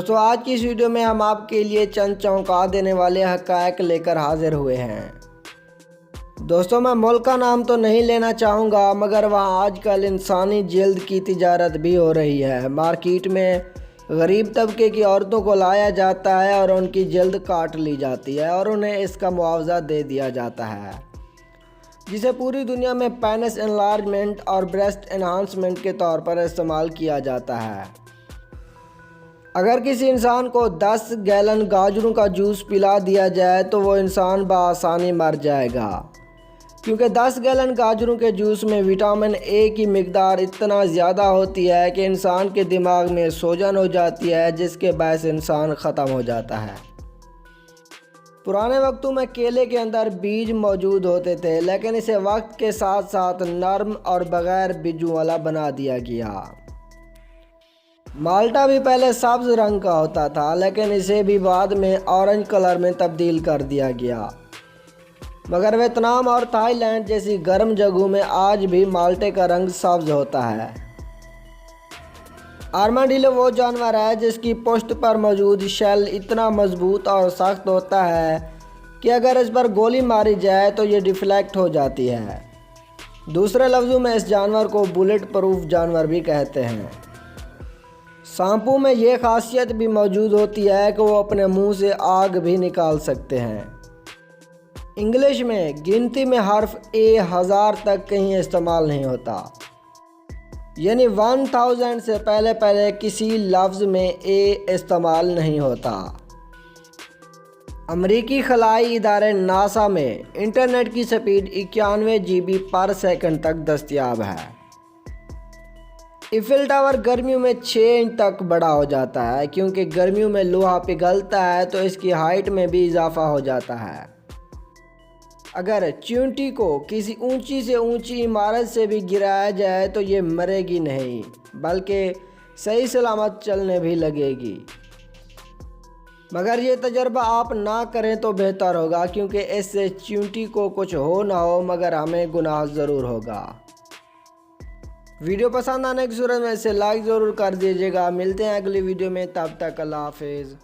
دوستو آج کی اس ویڈیو میں ہم آپ کے لیے چند چونکا دینے والے حقائق لے کر حاضر ہوئے ہیں۔ دوستو میں ملک کا نام تو نہیں لینا چاہوں گا، مگر وہاں آج کل انسانی جلد کی تجارت بھی ہو رہی ہے۔ مارکیٹ میں غریب طبقے کی عورتوں کو لایا جاتا ہے اور ان کی جلد کاٹ لی جاتی ہے اور انہیں اس کا معاوضہ دے دیا جاتا ہے، جسے پوری دنیا میں پینس انلارجمنٹ اور بریسٹ انہانسمنٹ کے طور پر استعمال کیا جاتا ہے۔ اگر کسی انسان کو 10 گیلن گاجروں کا جوس پلا دیا جائے تو وہ انسان بآسانی مر جائے گا، کیونکہ 10 گیلن گاجروں کے جوس میں وٹامن اے کی مقدار اتنا زیادہ ہوتی ہے کہ انسان کے دماغ میں سوجن ہو جاتی ہے، جس کے باعث انسان ختم ہو جاتا ہے۔ پرانے وقتوں میں کیلے کے اندر بیج موجود ہوتے تھے، لیکن اسے وقت کے ساتھ ساتھ نرم اور بغیر بیجوں والا بنا دیا گیا۔ مالٹا بھی پہلے سبز رنگ کا ہوتا تھا، لیکن اسے بھی بعد میں اورنج کلر میں تبدیل کر دیا گیا۔ مگر ویتنام اور تھائی لینڈ جیسی گرم جگہوں میں آج بھی مالٹے کا رنگ سبز ہوتا ہے۔ آرماڈیلو وہ جانور ہے جس کی پشت پر موجود شیل اتنا مضبوط اور سخت ہوتا ہے کہ اگر اس پر گولی ماری جائے تو یہ ڈیفلیکٹ ہو جاتی ہے۔ دوسرے لفظوں میں اس جانور کو بلٹ پروف جانور بھی کہتے ہیں۔ سانپوں میں یہ خاصیت بھی موجود ہوتی ہے کہ وہ اپنے منہ سے آگ بھی نکال سکتے ہیں۔ انگلش میں گنتی میں حرف اے 1000 تک کہیں استعمال نہیں ہوتا، یعنی 1000 سے پہلے کسی لفظ میں اے استعمال نہیں ہوتا۔ امریکی خلائی ادارے ناسا میں انٹرنیٹ کی سپیڈ 91 GB پر سیکنڈ تک دستیاب ہے۔ ایفل ٹاور گرمیوں میں 6 انچ تک بڑا ہو جاتا ہے، کیونکہ گرمیوں میں لوہا پگھلتا ہے تو اس کی ہائٹ میں بھی اضافہ ہو جاتا ہے۔ اگر چیونٹی کو کسی اونچی سے اونچی عمارت سے بھی گرایا جائے تو یہ مرے گی نہیں، بلکہ صحیح سلامت چلنے بھی لگے گی۔ مگر یہ تجربہ آپ نہ کریں تو بہتر ہوگا، کیونکہ اس سے چیونٹی کو کچھ ہو نہ ہو مگر ہمیں گناہ ضرور ہوگا۔ ویڈیو پسند آنے کی صورت میں اسے لائک ضرور کر دیجیے گا۔ ملتے ہیں اگلی ویڈیو میں، تب تک اللہ حافظ۔